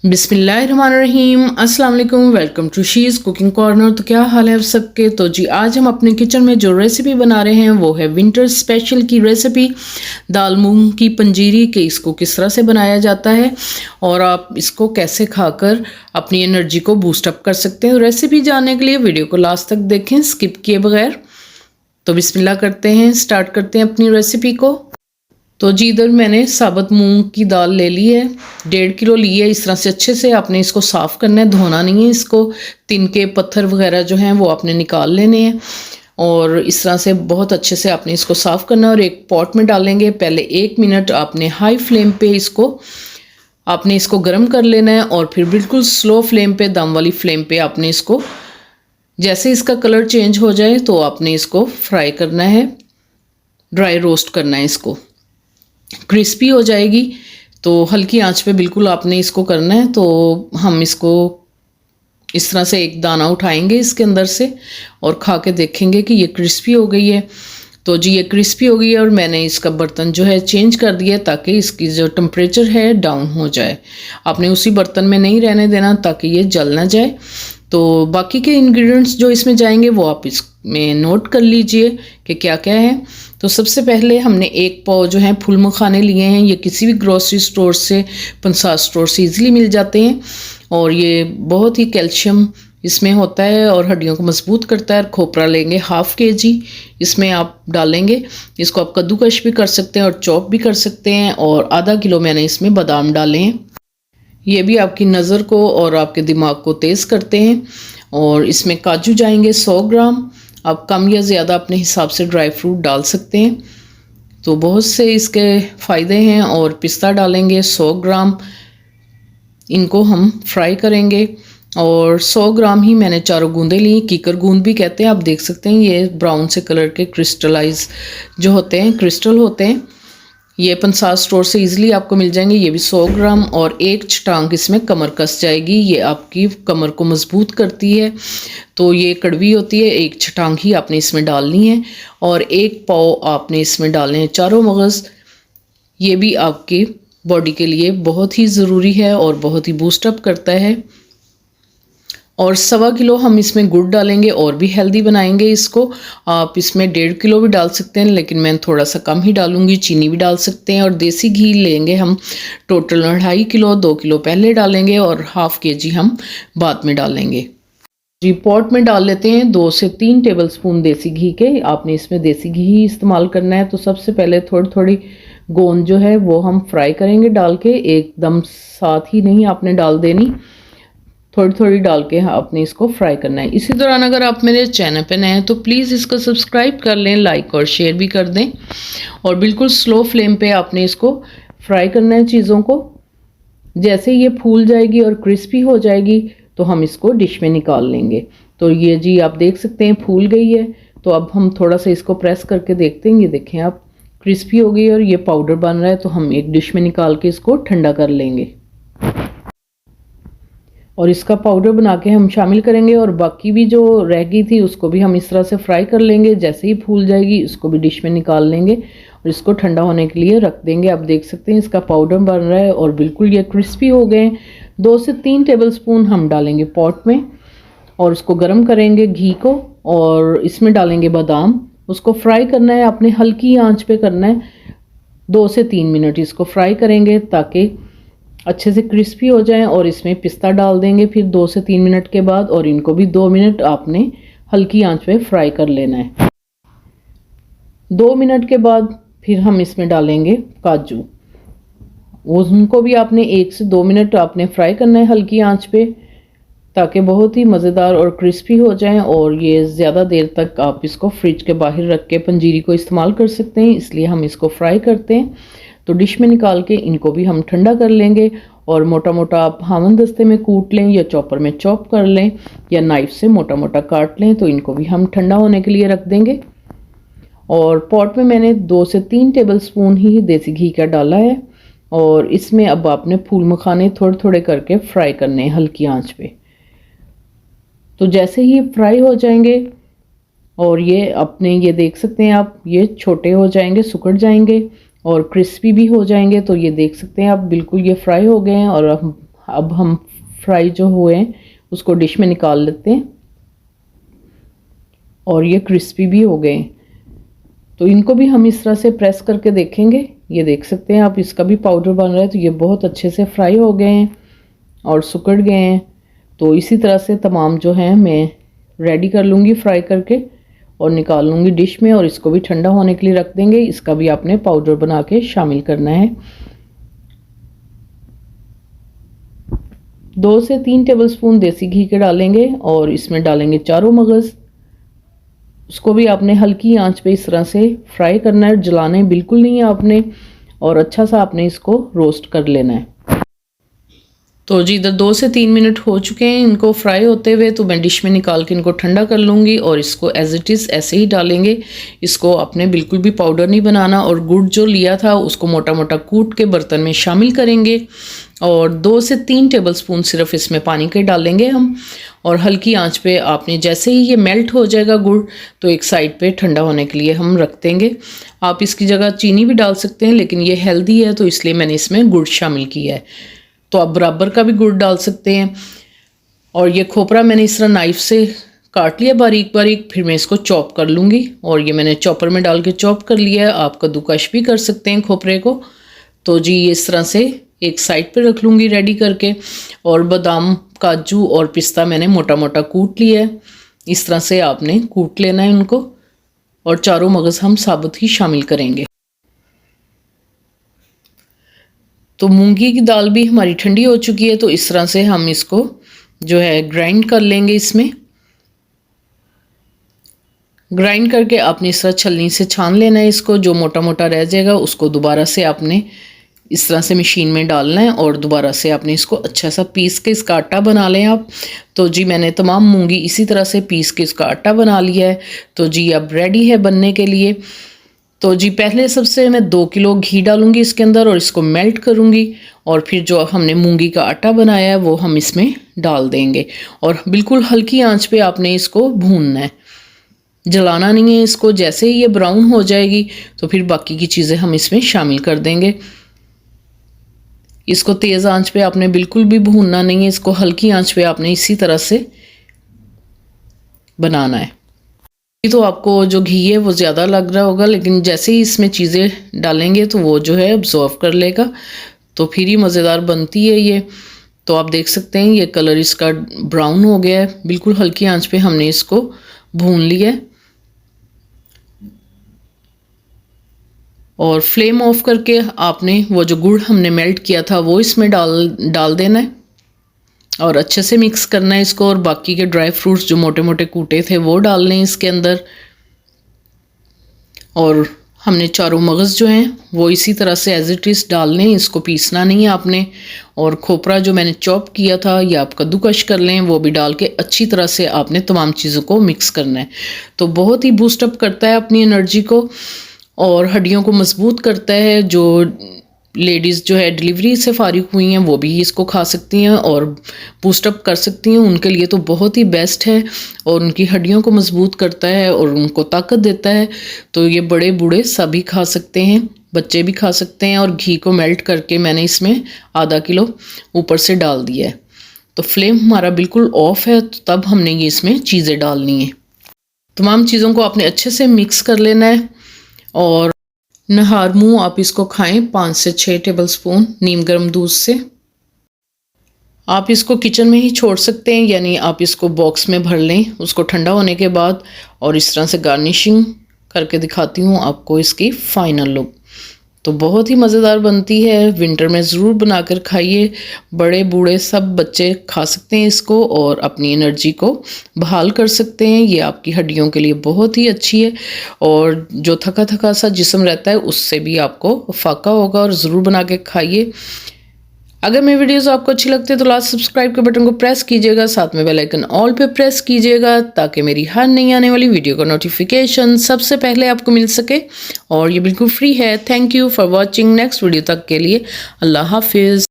बिस्मिल्लाहिर्रहमानिर्रहीम, अस्सलाम वालेकुम। Welcome to she's cooking corner. तो क्या हाल है आप सबके। तो जी आज हम अपने किचन में जो रेसिपी बना रहे हैं वो है विंटर स्पेशल की रेसिपी, दाल मूंग की पंजीरी के इसको किस तरह से बनाया जाता है और आप इसको कैसे खाकर अपनी एनर्जी को बूस्ट अप कर सकते हैं। रेसिपी जानने के लिए वीडियो को लास्ट तक देखें स्किप किए बगैर। तो बिस्मिल्लाह करते हैं, स्टार्ट करते हैं अपनी रेसिपी को। तो जी इधर मैंने साबुत मूंग की दाल ले ली है, 1.5 किलो ली है। इस तरह से अच्छे से आपने इसको साफ़ करना है, धोना नहीं है इसको। तिनके पत्थर वगैरह जो हैं वो आपने निकाल लेने हैं और इस तरह से बहुत अच्छे से आपने इसको साफ़ करना है और एक पॉट में डालेंगे। पहले 1 मिनट आपने हाई फ्लेम पे इसको गर्म कर लेना है और फिर बिल्कुल स्लो फ्लेम पे, दम वाली फ्लेम पे आपने इसको, जैसे इसका कलर चेंज हो जाए तो आपने इसको फ्राई करना है, ड्राई रोस्ट करना है। इसको क्रिस्पी हो जाएगी तो हल्की आंच पे बिल्कुल आपने इसको करना है। तो हम इसको इस तरह से एक दाना उठाएंगे इसके अंदर से और खा के देखेंगे कि ये क्रिस्पी हो गई है। तो जी ये क्रिस्पी हो गई है और मैंने इसका बर्तन जो है चेंज कर दिया ताकि इसकी जो टेम्परेचर है डाउन हो जाए। आपने उसी बर्तन में नहीं रहने देना ताकि ये जल ना जाए। तो बाकी के इंग्रेडिएंट्स जो इसमें जाएंगे वो आप इसमें नोट कर लीजिए कि क्या क्या है। तो सबसे पहले हमने 1 पाव जो है फूल मखाने लिए हैं। ये किसी भी ग्रोसरी स्टोर से, पंसार स्टोर से ईजिली मिल जाते हैं और ये बहुत ही कैल्शियम इसमें होता है और हड्डियों को मजबूत करता है। खोपरा लेंगे 1/2 kg, इसमें आप डालेंगे। इसको आप कद्दूकश भी कर सकते हैं और चॉप भी कर सकते हैं। और आधा किलो मैंने इसमें बादाम डाले हैं, ये भी आपकी नज़र को और आपके दिमाग को तेज़ करते हैं। और इसमें काजू जाएंगे 100 ग्राम। आप कम या ज़्यादा अपने हिसाब से ड्राई फ्रूट डाल सकते हैं, तो बहुत से इसके फ़ायदे हैं। और पिस्ता डालेंगे 100 ग्राम, इनको हम फ्राई करेंगे। और 100 ग्राम ही मैंने चारों गूंदे ली, कीकर गूंद भी कहते हैं। आप देख सकते हैं ये ब्राउन से कलर के क्रिस्टलाइज जो होते हैं, क्रिस्टल होते हैं। ये पंसार स्टोर से इजीली आपको मिल जाएंगे। ये भी 100 ग्राम। और 1 छटांग इसमें कमर कस जाएगी, ये आपकी कमर को मजबूत करती है। तो ये कड़वी होती है, 1 छटांग ही आपने इसमें डालनी है। और 1 पाव आपने इसमें डालने हैं चारों मगज़, ये भी आपकी बॉडी के लिए बहुत ही ज़रूरी है और बहुत ही बूस्टअप करता है। और 1.25 किलो हम इसमें गुड़ डालेंगे और भी हेल्दी बनाएंगे इसको। आप इसमें 1.5 किलो भी डाल सकते हैं, लेकिन मैं थोड़ा सा कम ही डालूंगी। चीनी भी डाल सकते हैं। और देसी घी लेंगे हम टोटल 2.5 किलो, 2 किलो पहले डालेंगे और 1/2 kg हम बाद में डालेंगे। जी पॉट में डाल लेते हैं 2 से 3 टेबलस्पून देसी घी के। आपने इसमें देसी घी ही इस्तेमाल करना है। तो सबसे पहले थोड़ी थोड़ी गोंद जो है वो हम फ्राई करेंगे डाल के, एकदम साथ ही नहीं आपने डाल देनी, थोड़ी थोड़ी डाल के आपने इसको फ्राई करना है। इसी दौरान अगर आप मेरे चैनल पे नए हैं तो प्लीज़ इसको सब्सक्राइब कर लें, लाइक और शेयर भी कर दें। और बिल्कुल स्लो फ्लेम पे आपने इसको फ्राई करना है चीज़ों को। जैसे ये फूल जाएगी और क्रिस्पी हो जाएगी तो हम इसको डिश में निकाल लेंगे। तो ये जी आप देख सकते हैं फूल गई है। तो अब हम थोड़ा सा इसको प्रेस करके देखते हैं, ये देखें आप क्रिस्पी हो गई और ये पाउडर बन रहा है। तो हम एक डिश में निकाल के इसको ठंडा कर लेंगे और इसका पाउडर बना के हम शामिल करेंगे। और बाकी भी जो रह गई थी उसको भी हम इस तरह से फ्राई कर लेंगे। जैसे ही फूल जाएगी इसको भी डिश में निकाल लेंगे और इसको ठंडा होने के लिए रख देंगे। आप देख सकते हैं इसका पाउडर बन रहा है और बिल्कुल ये क्रिस्पी हो गए। 2 से 3 टेबलस्पून हम डालेंगे पॉट में और उसको गर्म करेंगे घी को। और इसमें डालेंगे बादाम, उसको फ्राई करना है, आपने हल्की आंच पे करना है। 2 से 3 मिनट इसको फ्राई करेंगे ताकि अच्छे से क्रिस्पी हो जाएं। और इसमें पिस्ता डाल देंगे फिर 2 से 3 मिनट के बाद, और इनको भी 2 मिनट आपने हल्की आंच पे फ्राई कर लेना है। 2 मिनट के बाद फिर हम इसमें डालेंगे काजू, उनको भी आपने 1 से 2 मिनट आपने फ्राई करना है हल्की आंच पे ताकि बहुत ही मज़ेदार और क्रिस्पी हो जाएं। और ये ज़्यादा देर तक आप इसको फ्रिज के बाहर रख के पंजीरी को इस्तेमाल कर सकते हैं, इसलिए हम इसको फ्राई करते हैं। तो डिश में निकाल के इनको भी हम ठंडा कर लेंगे। और मोटा मोटा आप हामन दस्ते में कूट लें या चॉपर में चॉप कर लें या नाइफ से मोटा मोटा काट लें। तो इनको भी हम ठंडा होने के लिए रख देंगे। और पॉट में मैंने 2 से 3 टेबलस्पून ही देसी घी का डाला है और इसमें अब आपने फूल मखाने थोड़े थोड़े करके फ्राई करने हैं हल्की आंच पे। तो जैसे ही फ्राई हो जाएंगे और ये अपने ये देख सकते हैं आप, ये छोटे हो जाएंगे, सुकड़ जाएंगे और क्रिस्पी भी हो जाएंगे। तो ये देख सकते हैं आप बिल्कुल ये फ्राई हो गए हैं और अब अब हम फ्राई जो हुए हैं उसको डिश में निकाल लेते हैं और ये क्रिस्पी भी हो गए हैं। तो इनको भी हम इस तरह से प्रेस करके देखेंगे। ये देख सकते हैं आप, इसका भी पाउडर बन रहा है। तो ये बहुत अच्छे से फ्राई हो गए हैं और सिकुड़ गए हैं। तो इसी तरह से तमाम जो हैं मैं रेडी कर लूँगी फ्राई करके और निकाल लूँगी डिश में, और इसको भी ठंडा होने के लिए रख देंगे। इसका भी आपने पाउडर बना के शामिल करना है। 2 से 3 टेबलस्पून देसी घी के डालेंगे और इसमें डालेंगे चारों मगज़। उसको भी आपने हल्की आंच पे इस तरह से फ्राई करना है, जलाने बिल्कुल नहीं है आपने, और अच्छा सा आपने इसको रोस्ट कर लेना है। तो जी इधर 2 से 3 मिनट हो चुके हैं इनको फ्राई होते हुए। तो मैं डिश में निकाल के इनको ठंडा कर लूँगी और इसको एज इट इज़ ऐसे ही डालेंगे। इसको आपने बिल्कुल भी पाउडर नहीं बनाना, और गुड़ जो लिया था उसको मोटा मोटा कूट के बर्तन में शामिल करेंगे और 2 से 3 टेबलस्पून सिर्फ इसमें पानी के डालेंगे हम, और हल्की आंच पे आपने जैसे ही ये मेल्ट हो जाएगा गुड़, तो एक साइड पे ठंडा होने के लिए हम रख देंगे। आप इसकी जगह चीनी भी डाल सकते हैं, लेकिन ये हेल्दी है तो इसलिए मैंने इसमें गुड़ शामिल किया है। तो आप बराबर का भी गुड़ डाल सकते हैं। और ये खोपरा मैंने इस तरह नाइफ़ से काट लिया बारीक बारीक, फिर मैं इसको चॉप कर लूँगी, और ये मैंने चॉपर में डाल के चॉप कर लिया है। आप कद्दूकश भी कर सकते हैं खोपरे को। तो जी ये इस तरह से एक साइड पे रख लूँगी रेडी करके। और बादाम, काजू और पिस्ता मैंने मोटा मोटा कूट लिया है। इस तरह से आपने कूट लेना है उनको, और चारों मगज़ हम साबुत ही शामिल करेंगे। तो मूंगी की दाल भी हमारी ठंडी हो चुकी है। तो इस तरह से हम इसको जो है ग्राइंड कर लेंगे। इसमें ग्राइंड करके आपने इस तरह छलनी से छान लेना है इसको। जो मोटा मोटा रह जाएगा उसको दोबारा से आपने इस तरह से मशीन में डालना है, और दोबारा से आपने इसको अच्छा सा पीस के इसका आटा बना लें आप। तो जी मैंने तमाम मूंगी इसी तरह से पीस के इसका आटा बना लिया है। तो जी अब रेडी है बनने के लिए। तो जी पहले सबसे मैं 2 किलो घी डालूंगी इसके अंदर और इसको मेल्ट करूंगी, और फिर जो हमने मूंगी का आटा बनाया है वो हम इसमें डाल देंगे, और बिल्कुल हल्की आंच पे आपने इसको भूनना है, जलाना नहीं है इसको। जैसे ही ये ब्राउन हो जाएगी तो फिर बाकी की चीज़ें हम इसमें शामिल कर देंगे। इसको तेज़ आंच पे आपने बिल्कुल भी भूनना नहीं है, इसको हल्की आंच पे आपने इसी तरह से बनाना है। तो आपको जो घी है वो ज़्यादा लग रहा होगा, लेकिन जैसे ही इसमें चीज़ें डालेंगे तो वो जो है अब्जॉर्व कर लेगा, तो फिर ही मज़ेदार बनती है ये। तो आप देख सकते हैं ये कलर इसका ब्राउन हो गया है। बिल्कुल हल्की आंच पे हमने इसको भून लिया है, और फ्लेम ऑफ करके आपने वो जो गुड़ हमने मेल्ट किया था वो इसमें डाल देना है, और अच्छे से मिक्स करना है इसको। और बाकी के ड्राई फ्रूट्स जो मोटे मोटे कूटे थे वो डालने हैं इसके अंदर। और हमने चारों मगज़ जो हैं वो इसी तरह से एज इट इज़ डालने हैं, इसको पीसना नहीं है आपने। और खोपरा जो मैंने चॉप किया था या आप कद्दूकश कर लें वो भी डाल के अच्छी तरह से आपने तमाम चीज़ों को मिक्स करना है। तो बहुत ही बूस्टअप करता है अपनी एनर्जी को और हड्डियों को मजबूत करता है। जो लेडीज़ जो है डिलीवरी से फारिग हुई हैं वो भी इसको खा सकती हैं और बूस्टअप कर सकती हैं, उनके लिए तो बहुत ही बेस्ट है, और उनकी हड्डियों को मजबूत करता है और उनको ताकत देता है। तो ये बड़े बूढ़े सभी खा सकते हैं, बच्चे भी खा सकते हैं। और घी को मेल्ट करके मैंने इसमें आधा किलो ऊपर से डाल दिया है। तो फ्लेम हमारा बिल्कुल ऑफ है, तो तब हमने ये इसमें चीज़ें डालनी है। तमाम चीज़ों को आपने अच्छे से मिक्स कर लेना है, और नहार मुँह आप इसको खाएं 5 से 6 टेबलस्पून नीम गर्म दूध से। आप इसको किचन में ही छोड़ सकते हैं, यानी आप इसको बॉक्स में भर लें उसको ठंडा होने के बाद, और इस तरह से गार्निशिंग करके दिखाती हूँ आपको इसकी फाइनल लुक। तो बहुत ही मज़ेदार बनती है, विंटर में ज़रूर बनाकर खाइए। बड़े बूढ़े सब बच्चे खा सकते हैं इसको और अपनी एनर्जी को बहाल कर सकते हैं। ये आपकी हड्डियों के लिए बहुत ही अच्छी है, और जो थका थका सा जिस्म रहता है उससे भी आपको फाका होगा। और ज़रूर बना के खाइए। अगर मेरी वीडियोस आपको अच्छी लगती है तो लास्ट सब्सक्राइब के बटन को प्रेस कीजिएगा, साथ में बेल आइकन ऑल पे प्रेस कीजिएगा, ताकि मेरी हर नई आने वाली वीडियो का नोटिफिकेशन सबसे पहले आपको मिल सके। और ये बिल्कुल फ्री है। Thank you for watching. Next video तक के लिए अल्लाह हाफिज़।